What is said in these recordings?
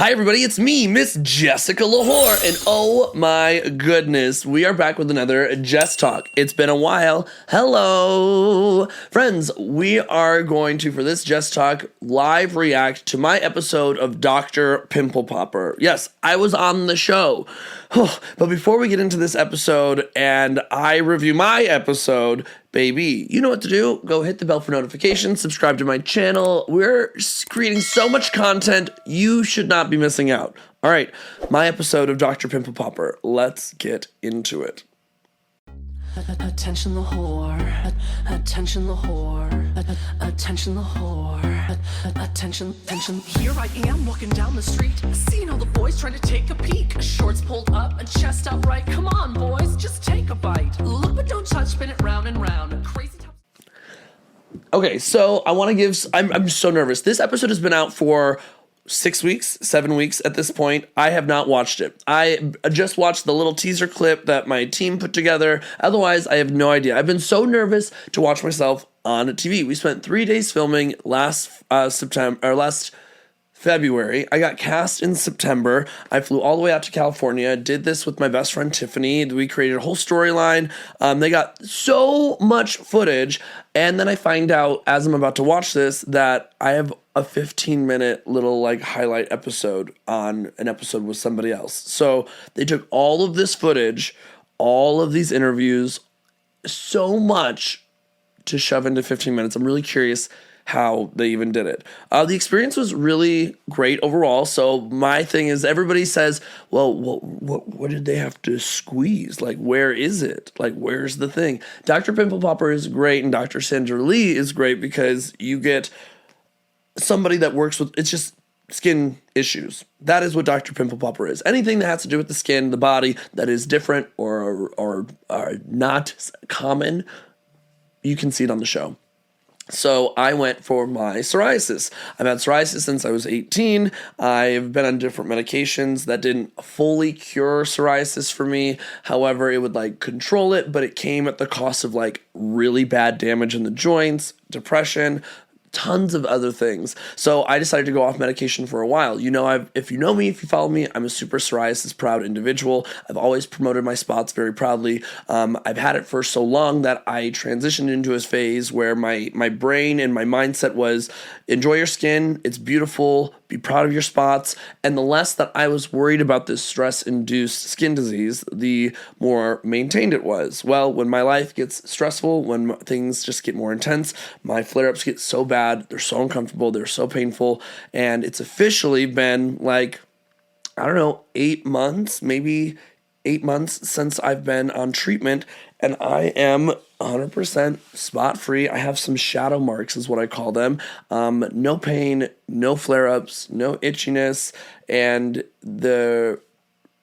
Hi everybody, it's me, Miss Jessica lwhor, and oh my goodness, we are back with another JESS Talk. It's been a while. Hello! Friends, we are going to, for this JESS Talk, live react to my episode of Dr. Pimple Popper. Yes, I was on the show. But before we get into this episode and I review my episode, baby, you know what to do. Go hit the bell for notifications, subscribe to my channel. We're creating so much content, you should not be missing out. All right, my episode of Dr. Pimple Popper. Let's get into it. Attention the whore, attention the whore, attention the whore, attention. Here I am walking down the street, seeing all the boys trying to take a peek. Shorts pulled up and chest out right. Come on, boys, just take a bite. Look but don't touch, spin it round and round. Crazy top. Okay, so I want to give. I'm so nervous. This episode has been out for 6 weeks, 7 weeks at this point. I have not watched it. I just watched the little teaser clip that my team put together. Otherwise, I have no idea. I've been so nervous to watch myself on TV. We spent 3 days filming last February. I got cast in September. I flew all the way out to California, did this with my best friend Tiffany. We created a whole storyline. They got so much footage. And then I find out as I'm about to watch this that I have a 15-minute little highlight episode on an episode with somebody else. So they took all of this footage, all of these interviews, so much to shove into 15 minutes. I'm really curious how they even did it. The experience was really great overall. So my thing is, everybody says, well, what did they have to squeeze? Where is it? Where's the thing? Dr. Pimple Popper is great, and Dr. Sandra Lee is great because you get somebody that works with, it's just skin issues. That is what Dr. Pimple Popper is. Anything that has to do with the skin, the body, that is different or not common, you can see it on the show. So I went for my psoriasis. I've had psoriasis since I was 18. I've been on different medications that didn't fully cure psoriasis for me. However, it would control it, but it came at the cost of really bad damage in the joints, depression, tons of other things. So I decided to go off medication for a while. If you know me, if you follow me, I'm a super psoriasis proud individual. I've always promoted my spots very proudly. I've had it for so long that I transitioned into a phase where my brain and my mindset was enjoy your skin. It's beautiful. Be proud of your spots. And the less that I was worried about this stress-induced skin disease, the more maintained it was. Well, when my life gets stressful, when things just get more intense, my flare-ups get so bad, they're so uncomfortable, they're so painful, and it's officially been 8 months, maybe 8 months since I've been on treatment, and I am 100% spot free. I have some shadow marks is what I call them. No pain, no flare-ups, no itchiness, and the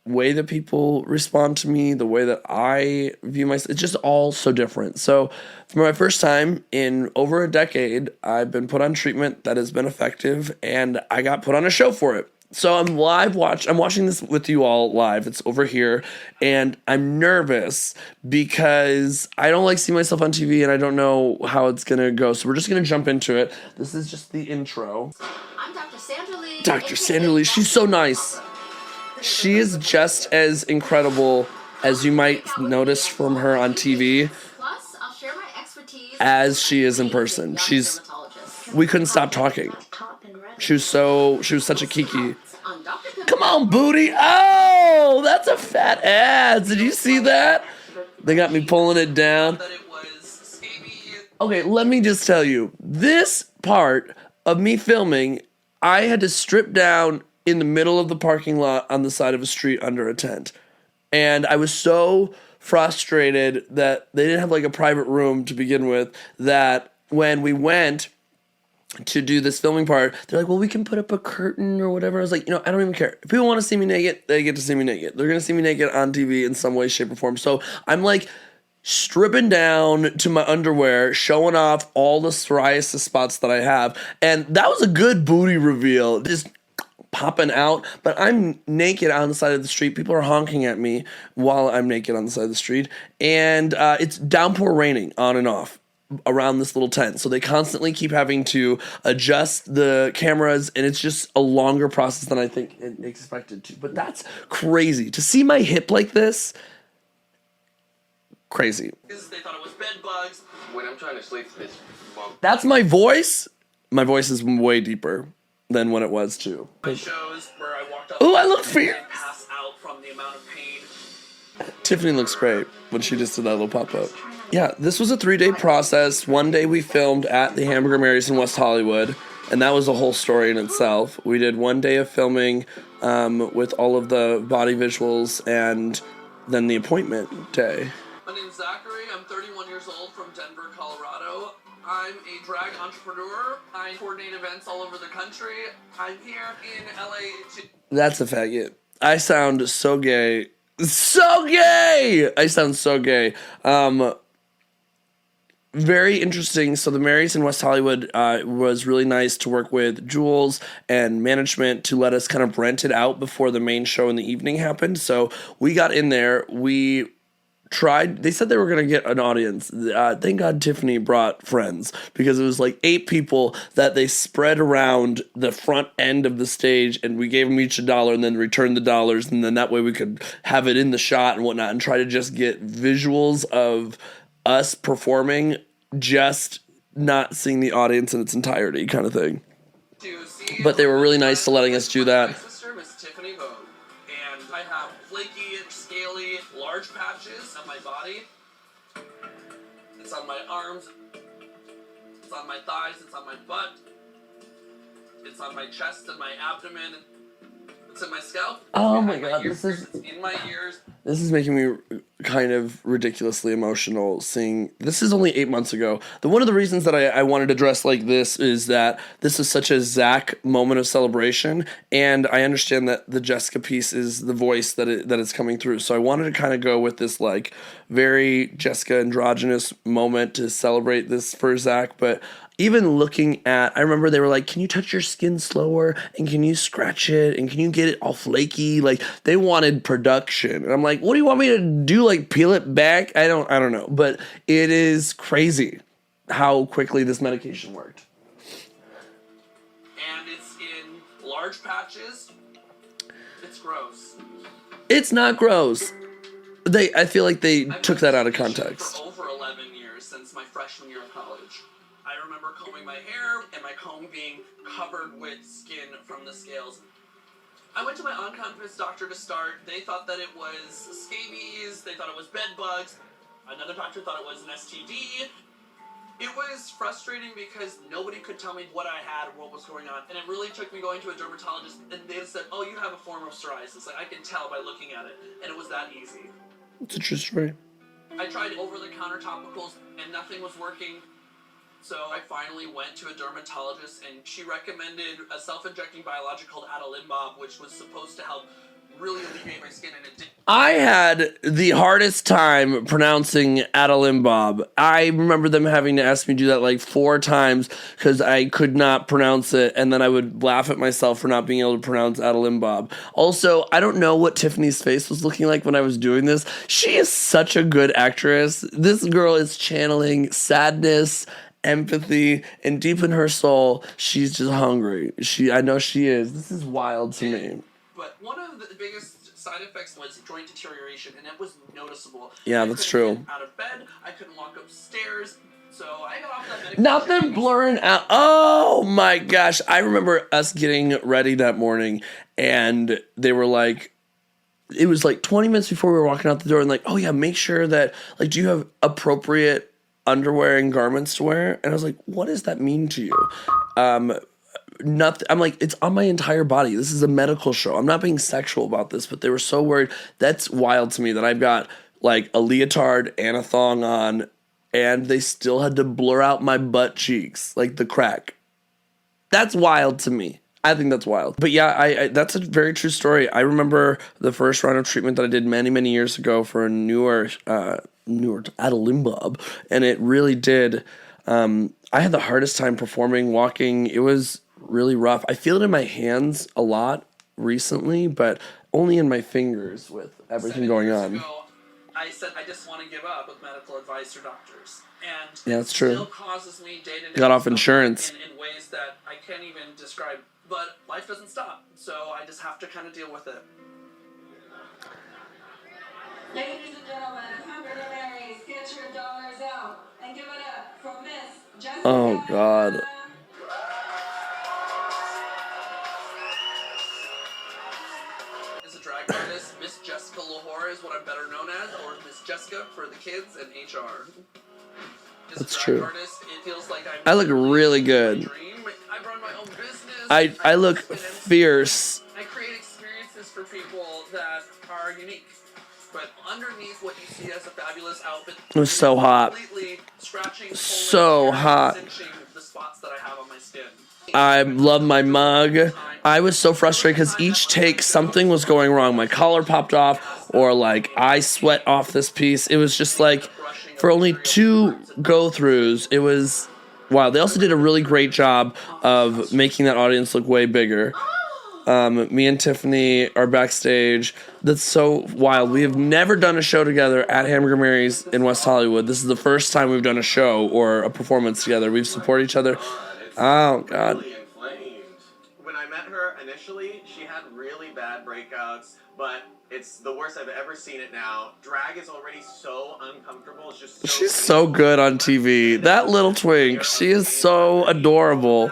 way that people respond to me, the way that I view myself, it's just all so different. So for my first time in over a decade, I've been put on treatment that has been effective, and I got put on a show for it. So I'm watching this with you all live. It's over here, and I'm nervous because I don't seeing myself on TV, and I don't know how it's gonna go. So we're just gonna jump into it. This is just the intro. I'm Dr. Sandra Lee. Dr. Sandra Lee, she's so nice. She is just as incredible as you might notice from her on TV Plus, I'll share my expertise as she is in person. We couldn't stop talking. She was such a kiki. Come on, booty. Oh, that's a fat ass. Did you see that? They got me pulling it down. Okay, let me just tell you, this part of me filming, I had to strip down in the middle of the parking lot on the side of a street under a tent. And I was so frustrated that they didn't have a private room to begin with, that when we went to do this filming part, they're like, well, we can put up a curtain or whatever. I was like, I don't even care. If people want to see me naked, they get to see me naked. They're going to see me naked on TV in some way, shape, or form. So I'm stripping down to my underwear, showing off all the psoriasis spots that I have. And that was a good booty reveal. Just popping out, but I'm naked on the side of the street. People are honking at me while I'm naked on the side of the street. And it's downpour raining on and off. around this little tent. So they constantly keep having to adjust the cameras, and it's just a longer process than I think it expected to. But that's crazy. To see my hip like this, crazy. They thought it was bed bugs. When I'm trying to sleep, it's That's my voice. My voice is way deeper than when it was too. my shows where I walked up. Oh, I look fierce. And pass out from the amount of pain. Tiffany looks great when she just did that little pop-up. Yeah, this was a 3-day process. One day we filmed at the Hamburger Mary's in West Hollywood, and that was a whole story in itself. We did 1 day of filming with all of the body visuals, and then the appointment day. My name's Zachary. I'm 31 years old from Denver, Colorado. I'm a drag entrepreneur. I coordinate events all over the country. I'm here in LA to... That's a faggot. I sound so gay. So gay! I sound so gay. Very interesting. So the Mary's in West Hollywood was really nice to work with Jules and management to let us kind of rent it out before the main show in the evening happened. So we got in there. We tried. They said they were going to get an audience. Thank God Tiffany brought friends, because it was like 8 people that they spread around the front end of the stage, and we gave them each $1 and then returned the dollars, and then that way we could have it in the shot and whatnot and try to just get visuals of us performing, just not seeing the audience in its entirety kind of thing. But they were really nice to letting us do that. My sister, Miss Tiffany Vogue, and I have flaky, scaly, large patches on my body. It's on my arms. It's on my thighs. It's on my butt. It's on my chest and my abdomen. It's in my scalp. Oh It's my behind God, ears. this is- It's in my ears. This is making me kind of ridiculously emotional seeing this is only 8 months ago. One of the reasons that I wanted to dress like this is that this is such a Zach moment of celebration, and I understand that the Jessica piece is the voice that it's coming through. So I wanted to kind of go with this like very Jessica androgynous moment to celebrate this for Zach, but even looking at, I remember they were like, can you touch your skin slower? And can you scratch it? And can you get it all flaky? Like, they wanted production. And I'm like, what do you want me to do? Like, peel it back? I don't know. But it is crazy how quickly this medication worked. And it's in large patches. It's gross. It's not gross. I feel like they I've took been that out of teaching context. For over 11 years, since my freshman year of college. I remember combing my hair and my comb being covered with skin from the scales. I went to my on-campus doctor to start. They thought that it was scabies. They thought it was bed bugs. Another doctor thought it was an STD. It was frustrating because nobody could tell me what I had or what was going on. And it really took me going to a dermatologist, and they said, oh, you have a form of psoriasis. Like, I can tell by looking at it. And it was that easy. It's a true story. I tried over-the-counter topicals, and nothing was working. So I finally went to a dermatologist, and she recommended a self-injecting biologic called adalimumab, which was supposed to help really alleviate my skin, and it did. I had the hardest time pronouncing adalimumab. I remember them having to ask me to do that like 4 times because I could not pronounce it, and then I would laugh at myself for not being able to pronounce adalimumab. Also, I don't know what Tiffany's face was looking like when I was doing this. She is such a good actress. This girl is channeling sadness, empathy, and deep in her soul, she's just hungry. I know she is. This is wild to me. But one of the biggest side effects was joint deterioration, and it was noticeable. Yeah, that's true. Get out of bed, I couldn't walk upstairs, so I got off that medication. Not them blurring out. Oh my gosh. I remember us getting ready that morning, and they were like, it was like 20 minutes before we were walking out the door, and like, oh yeah, make sure that, like, do you have appropriate underwear and garments to wear? And I was like, what does that mean to you? Nothing. I'm like, it's on my entire body. This is a medical show. I'm not being sexual about this, but they were so worried. That's wild to me that I've got like a leotard and a thong on, and they still had to blur out my butt cheeks, like the crack. That's wild to me. I think that's wild. But yeah, I that's a very true story. I remember the first round of treatment that I did many, many years ago for a newer adalimumab, and it really did. I had the hardest time performing, walking. It was really rough. I feel it in my hands a lot recently, but only in my fingers with everything 7 going years on. ago, I said I just want to give up with medical advice or doctors. And Yeah, that's it true. still causes me day-to-day Got off discomfort insurance. in ways that I can't even describe. But life doesn't stop, so I just have to kind of deal with it. Ladies and gentlemen, Hamburger Marys, get your dollars out and give it up for Miss Jessica. Oh, God. As a drag artist, Miss Jessica lwhor is what I'm better known as, or Miss Jessica for the kids and HR. As That's a drag true. artist, it feels like I look really good. dream. I run my own business. I look host an MC. fierce. I create experiences for people that are unique. But underneath what you see as a fabulous outfit, It was so hot. completely scratching, So hot. cinching the spots that I have on my skin. I love my mug. I was so frustrated because each take something was going wrong. My collar popped off, or like I sweat off this piece. It was just like for only 2 go-throughs, it was wow. They also did a really great job of making that audience look way bigger. Me and Tiffany are backstage. That's so wild. We have never done a show together at Hamburger Mary's in West Hollywood. This is the first time we've done a show or a performance together. We've supported each other. Oh, God. Really inflamed. When I met her initially, she had really bad breakouts, but it's the worst I've ever seen it now. Drag is already so uncomfortable. It's just so She's so good on TV. That little twink, she is so adorable.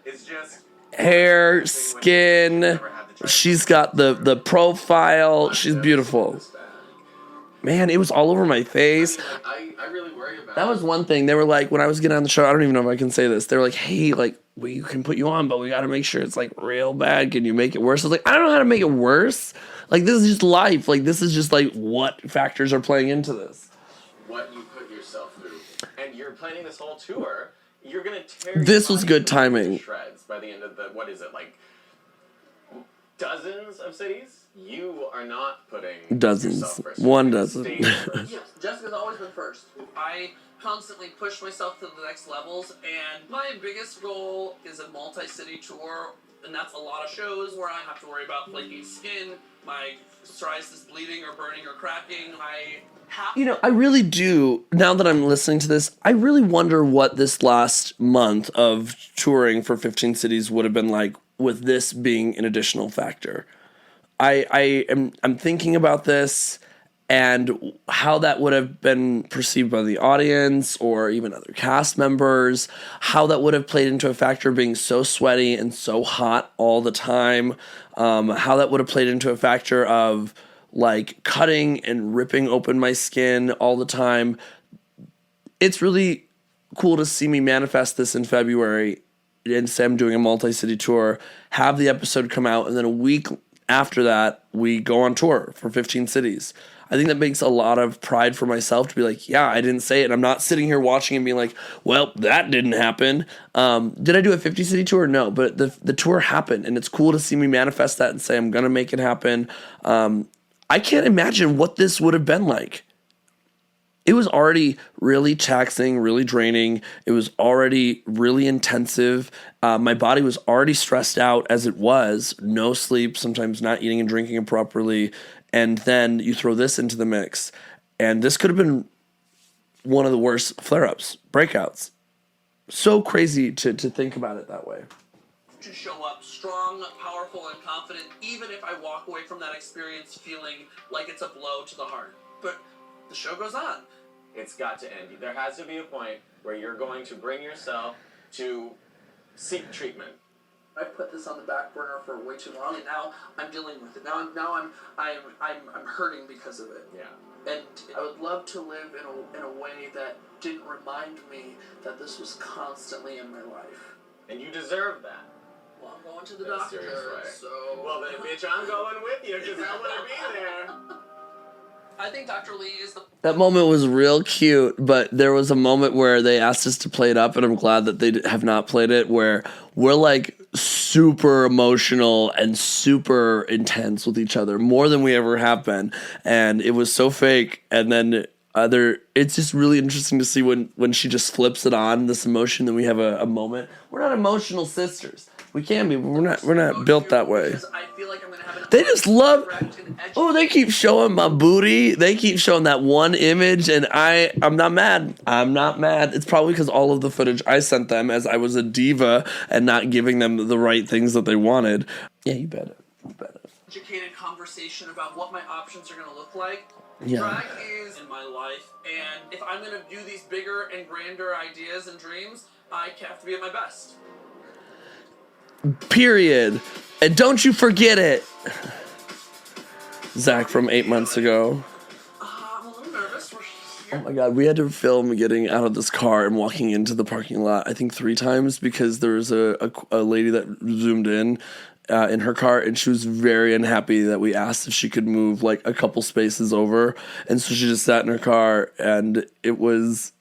It's just Hair, skin, she's got the profile. She's beautiful. Man, it was all over my face. I really worry about That was one thing. They were like, when I was getting on the show, I don't even know if I can say this. They were like, hey, like, we can put you on, but we got to make sure it's like real bad. Can you make it worse? I was like, I don't know how to make it worse. Like, this is just life. Like, this is just like what factors are playing into this. what you put yourself through. And you're planning this whole tour. You're going to tear This your was body good into timing. shreds by the end of the, what is it, like dozens of cities? You are not putting Dozens. yourself first. One You're dozen. staying first. Yes, Jessica's always been first. I constantly push myself to the next levels, and my biggest goal is a multi-city tour, and that's a lot of shows where I have to worry about flaky skin, my psoriasis bleeding or burning or cracking. You know, I really do, now that I'm listening to this, I really wonder what this last month of touring for 15 cities would have been like with this being an additional factor. I'm thinking about this and how that would have been perceived by the audience or even other cast members, how that would have played into a factor of being so sweaty and so hot all the time, how that would have played into a factor of like cutting and ripping open my skin all the time. It's really cool to see me manifest this in February and say I'm doing a multi-city tour, have the episode come out, and then a week after that, we go on tour for 15 cities. I think that makes a lot of pride for myself to be like, yeah, I didn't say it. I'm not sitting here watching and being like, well, that didn't happen. Did I do a 50-city tour? No, but the tour happened, and it's cool to see me manifest that and say I'm going to make it happen. I can't imagine what this would have been like. It was already really taxing, really draining. It was already really intensive. My body was already stressed out as it was. No sleep, sometimes not eating and drinking properly. And then you throw this into the mix. And this could have been one of the worst flare-ups, breakouts. So crazy to think about it that way. To show up strong, powerful, and confident, even if I walk away from that experience feeling like it's a blow to the heart. But the show goes on. It's got to end. There has to be a point where you're going to bring yourself to seek treatment. I put this on the back burner for way too long, and now I'm dealing with it. Now I'm hurting because of it. Yeah. And I would love to live in a way that didn't remind me that this was constantly in my life. And you deserve that. Well, I'm going to the In a doctor, serious way. so... Well then, bitch, I'm going with you because I want to be there. I think Dr. Lee is the... That moment was real cute, but there was a moment where they asked us to play it up, and I'm glad that they have not played it, where we're like super emotional and super intense with each other, more than we ever have been. And it was so fake. And then it's just really interesting to see when she just flips it on, this emotion, then we have a moment. We're not emotional sisters. We can be, but we're not built that way. Because I feel like I'm going to have an They just love. correct and educated. Oh, they keep showing my booty. They keep showing that one image, and I'm not mad. I'm not mad. It's probably because all of the footage I sent them as I was a diva and not giving them the right things that they wanted. Yeah, you bet it. You bet it. Educated conversation about what my options are going to look like. Yeah. Drag is in my life, and if I'm going to do these bigger and grander ideas and dreams, I have to be at my best. Period. And don't you forget it. Zach from 8 months ago. I'm a little nervous. We're Oh here. my god, we had to film getting out of this car and walking into the parking lot, I think 3 times, because there was a lady that zoomed in her car, and she was very unhappy that we asked if she could move like a couple spaces over. And so she just sat in her car, and it was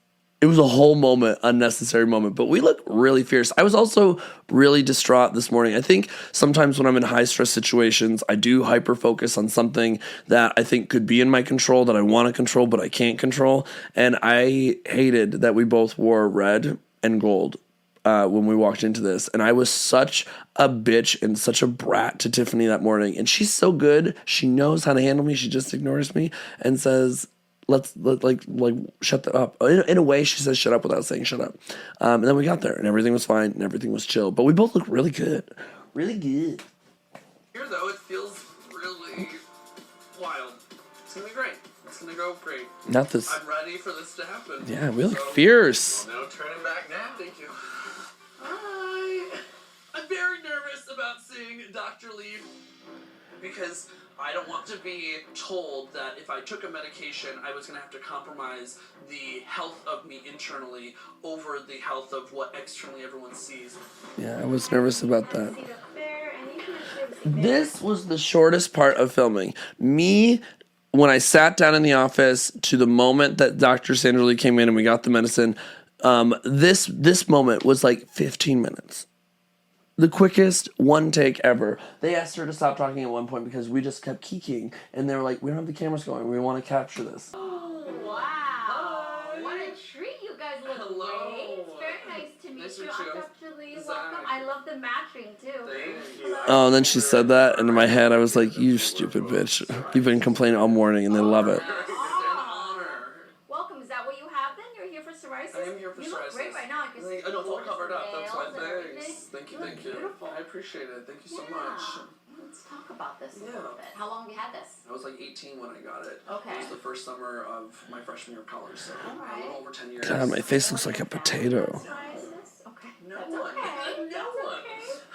a whole moment, unnecessary moment. But we look really fierce. I was also really distraught this morning. I think sometimes when I'm in high stress situations, I do hyper focus on something that I think could be in my control, that I want to control, but I can't control. And I hated that we both wore red and gold when we walked into this. And I was such a bitch and such a brat to Tiffany that morning. And she's so good. She knows how to handle me. She just ignores me and says, Let's shut that up. In a way, she says shut up without saying shut up. And then we got there, and everything was fine, and everything was chill. But we both look really good. Really good. Here, though, it feels really wild. It's going to be great. It's going to go great. Not this. I'm ready for this to happen. Yeah, we look So, fierce. No turning back now. Thank you. Hi. I'm very nervous about seeing Dr. Lee because I don't want to be told that if I took a medication, I was going to have to compromise the health of me internally over the health of what externally everyone sees. Yeah, I was nervous about that. This was the shortest part of filming. Me, when I sat down in the office to the moment that Dr. Sandra Lee came in and we got the medicine, this moment was like 15 minutes. The quickest one take ever. They asked her to stop talking at one point because we just kept keeking, and they were like, we don't have the cameras going. We want to capture this. Oh, wow. What a treat. You guys look Hello. great. It's very nice to meet Nice to you. meet you. I'm Dr. Lee. Zach. Welcome. I love the matching, too. Thank you. Oh, and then she said that, and in my head I was like, you stupid bitch. You've been complaining all morning, and they love it. It's an honor. Welcome. Is that what you have then? You're here for psoriasis? I am here for you look psoriasis. great right now. I can see I know it's all gorgeous covered up. That's why. nails and everything. Thanks. Thank you. look Thank you. beautiful. I appreciate it. Thank you so Yeah. much. Let's talk about this a Yeah. little bit. How long have you had this? I was like 18 when I got it. Okay. It was the first summer of my freshman year of college, so a Alright. little over 10 years. God, my face looks like a potato. Psoriasis? Okay. No That's one. okay. No That's one.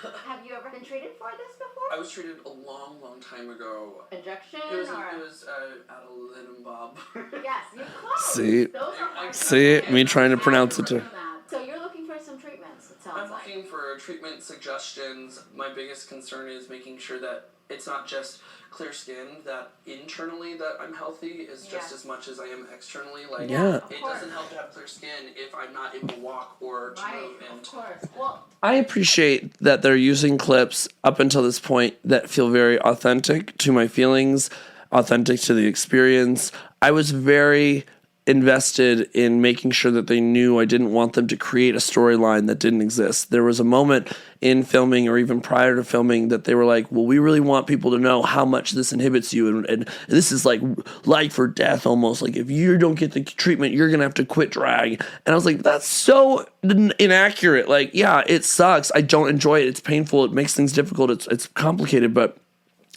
okay. Have you ever been treated for this before? I was treated a long, long time ago. Injection It was or? adalimumab. Bob. Yes, you're close. See? Those are hard. See? Me trying to pronounce it too. So you're looking for some treatments, it sounds I'm like. looking for treatment suggestions. My biggest concern is making sure that it's not just clear skin, that internally that I'm healthy is just Yeah. as much as I am externally. Like, Yeah. Of it course. doesn't help to have clear skin if I'm not able to walk or to Right, move. And of course. Well, I appreciate that they're using clips up until this point that feel very authentic to my feelings, authentic to the experience. I was very invested in making sure that they knew I didn't want them to create a storyline that didn't exist. There was a moment in filming or even prior to filming that they were like, well, we really want people to know how much this inhibits you. And this is like life or death almost. Like if you don't get the treatment, you're going to have to quit drag. And I was like, that's so inaccurate. Like, yeah, it sucks. I don't enjoy it. It's painful. It makes things difficult. It's complicated. But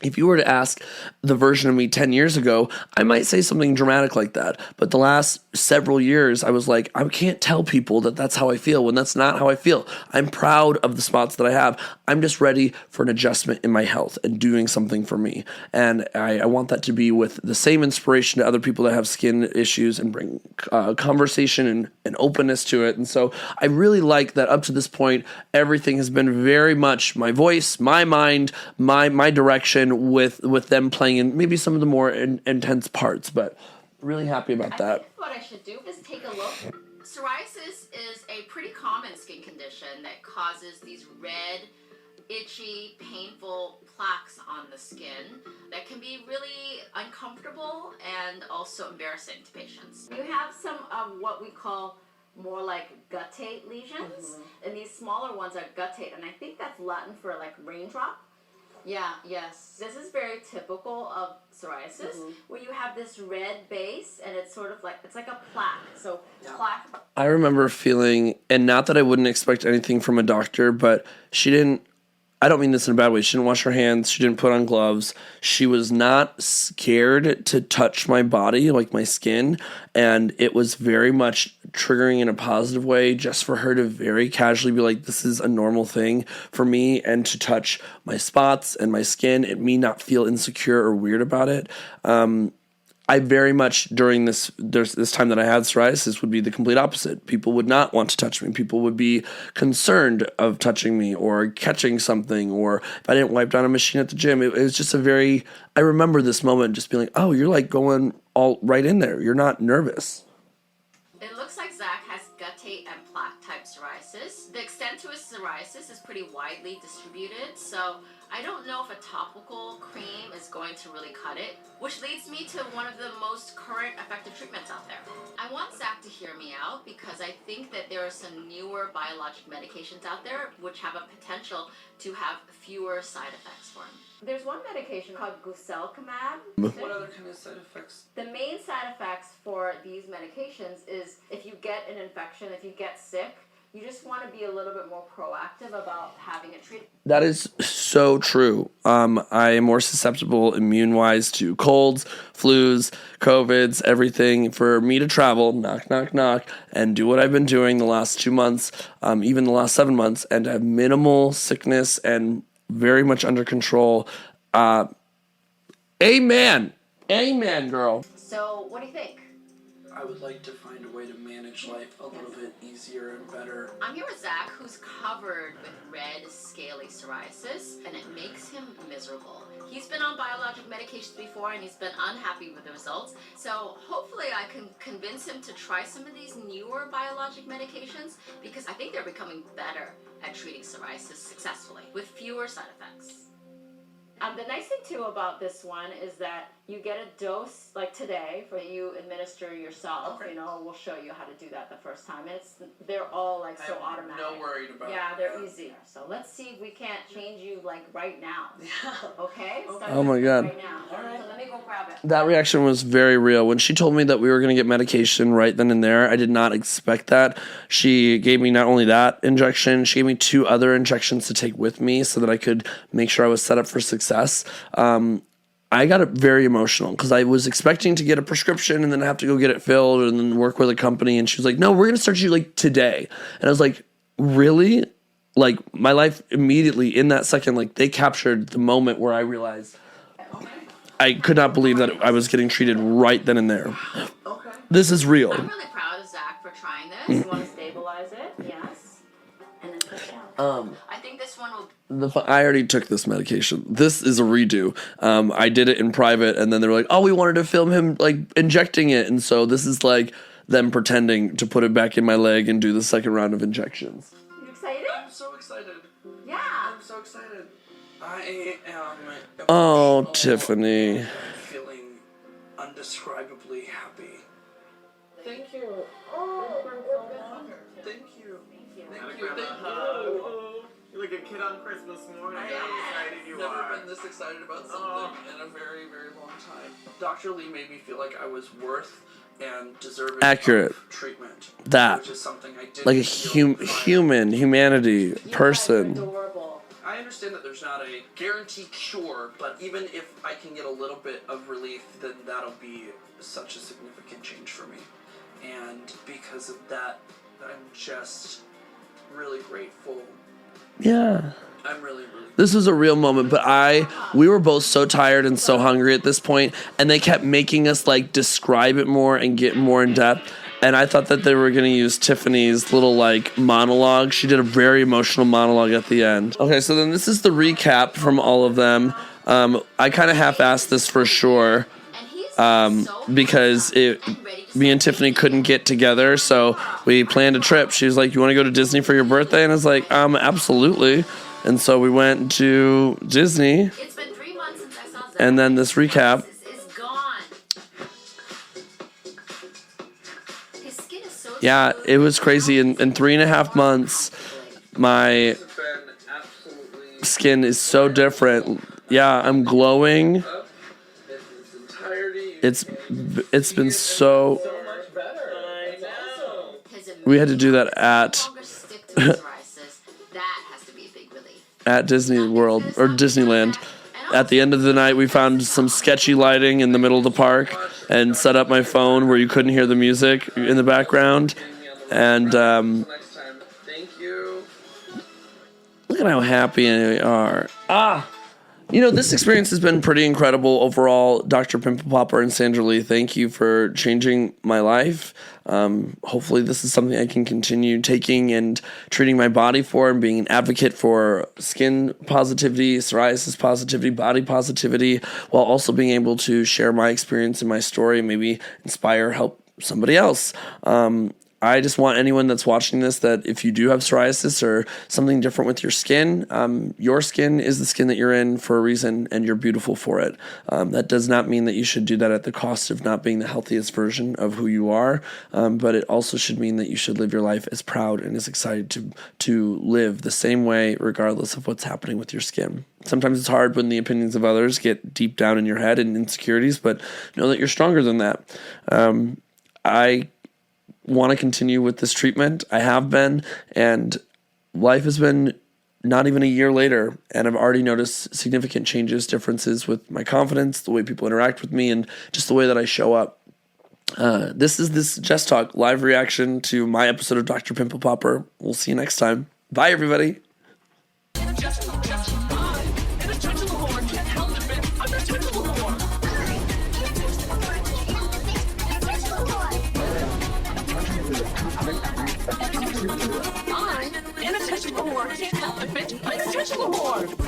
if you were to ask the version of me 10 years ago, I might say something dramatic like that. But the last several years, I was like, I can't tell people that that's how I feel when that's not how I feel. I'm proud of the spots that I have. I'm just ready for an adjustment in my health and doing something for me. And I want that to be with the same inspiration to other people that have skin issues and bring conversation and openness to it. And so I really like that up to this point, everything has been very much my voice, my mind, my direction, with them playing in maybe some of the more intense parts, but really happy about I that. think what I should do is take a look. Psoriasis is a pretty common skin condition that causes these red, itchy, painful plaques on the skin that can be really uncomfortable and also embarrassing to patients. You have some of what we call more like guttate lesions, and these smaller ones are guttate, and I think that's Latin for like raindrop. Yes. This is very typical of psoriasis, where you have this red base, and it's sort of like, it's like a plaque. So plaque. I remember feeling, and not that I wouldn't expect anything from a doctor, but she didn't, I don't mean this in a bad way. She didn't wash her hands. She didn't put on gloves. She was not scared to touch my body, like my skin. And it was very much triggering in a positive way just for her to very casually be like, this is a normal thing for me, and to touch my spots and my skin and me not feel insecure or weird about it. I very much, during this time that I had psoriasis, would be the complete opposite. People would not want to touch me. People would be concerned of touching me or catching something, or if I didn't wipe down a machine at the gym. It was just I remember this moment just being like, oh, you're like going all right in there. You're not nervous. It looks like Zach has guttate and plaque type psoriasis. The extent to his psoriasis is pretty widely distributed, so I don't know if a topical cream is going to really cut it, which leads me to one of the most current effective treatments out there. I want Zach to hear me out because I think that there are some newer biologic medications out there which have a potential to have fewer side effects for him. There's one medication called guselkumab. What other kind of side effects? The main side effects for these medications is if you get an infection, if you get sick, you just want to be a little bit more proactive about having it treated. That is so true. I am more susceptible immune-wise to colds, flus, COVIDs, everything. For me to travel, knock, knock, knock, and do what I've been doing the last 2 months, even the last 7 months, and have minimal sickness and very much under control. Amen. Amen, girl. So, what do you think? I would like to find a way to manage life a little bit easier and better. I'm here with Zach, who's covered with red, scaly psoriasis, and it makes him miserable. He's been on biologic medications before, and he's been unhappy with the results. So hopefully I can convince him to try some of these newer biologic medications, because I think they're becoming better at treating psoriasis successfully with fewer side effects. The nice thing too about this one is that you get a dose like today for you administer yourself. Okay. You know, we'll show you how to do that the first time. They're all like so I'm automatic. no worried about Yeah, it. they're easy. So let's see if we can't change you like right now. Yeah. Okay? Start Oh my God. right now. All right. So let me go grab it. That reaction was very real. When she told me that we were going to get medication right then and there, I did not expect that. She gave me not only that injection, she gave me 2 other injections to take with me so that I could make sure I was set up for success. I got very emotional because I was expecting to get a prescription and then have to go get it filled and then work with a company. And she was like, no, we're going to start you like today. And I was like, really? Like my life immediately in that second, like they captured the moment where I realized I could not believe that I was getting treated right then and there. Okay. This is real. I'm really proud of Zach for trying this. You want to stabilize it? Yes. And then push down. I think this one will I already took this medication. This is a redo. I did it in private, and then they were like, "Oh, we wanted to film him like injecting it," and so this is like them pretending to put it back in my leg and do the second round of injections. You excited? I'm so excited. Yeah. I'm so excited. I am. Oh, emotional. Tiffany. I'm feeling undescribably happy. Thank you. Thank you. Thank Grab you. a hug. You're like a kid on Christmas morning. How excited you Never are. been this excited about something in a very, very long time. Dr. Lee made me feel like I was worth and deserving Accurate. of treatment. That. Which is something I didn't Like a feel prior. humanity person. Adorable. I understand that there's not a guaranteed cure, but even if I can get a little bit of relief, then that'll be such a significant change for me. And because of that, I'm just really grateful. Yeah. I'm really This was a real moment, but we were both so tired and so hungry at this point, and they kept making us like describe it more and get more in depth. And I thought that they were going to use Tiffany's little like monologue. She did a very emotional monologue at the end. Okay, so then this is the recap from all of them. I kind of half-assed this for sure. Because me and Tiffany couldn't get together, so we planned a trip. She was like, "You want to go to Disney for your birthday?" And I was like, absolutely. And so we went to Disney. It's been 3 months since I saw Zach. And then this recap. Is gone. His skin is so Yeah, smooth. it was crazy. In 3.5 months, my been absolutely skin is so different. Yeah, I'm glowing. Its entirety. It's been so. So much better. I know. We had to do that at longer stick to the psoriasis. That has to be a big relief. at Disney World or Disneyland. At the end of the night, we found some sketchy lighting in the middle of the park and set up my phone where you couldn't hear the music in the background. And Next time. Thank you. look at how happy we are. This experience has been pretty incredible overall. Dr. Pimple Popper and Sandra Lee, thank you for changing my life. Hopefully this is something I can continue taking and treating my body for and being an advocate for skin positivity, psoriasis positivity, body positivity, while also being able to share my experience and my story, maybe inspire, help somebody else. I just want anyone that's watching this that if you do have psoriasis or something different with your skin is the skin that you're in for a reason, and you're beautiful for it. That does not mean that you should do that at the cost of not being the healthiest version of who you are, but it also should mean that you should live your life as proud and as excited to live the same way regardless of what's happening with your skin. Sometimes it's hard when the opinions of others get deep down in your head and insecurities, but know that you're stronger than that. I want to continue with this treatment. I have been, and life has been not even a year later, and I've already noticed significant changes, differences with my confidence, the way people interact with me, and just the way that I show up. This is this JESS Talk live reaction to my episode of Dr. Pimple Popper. We'll see you next time. Bye, everybody. I'm an attention whore. Can't help it, bitch. I'm an attention whore.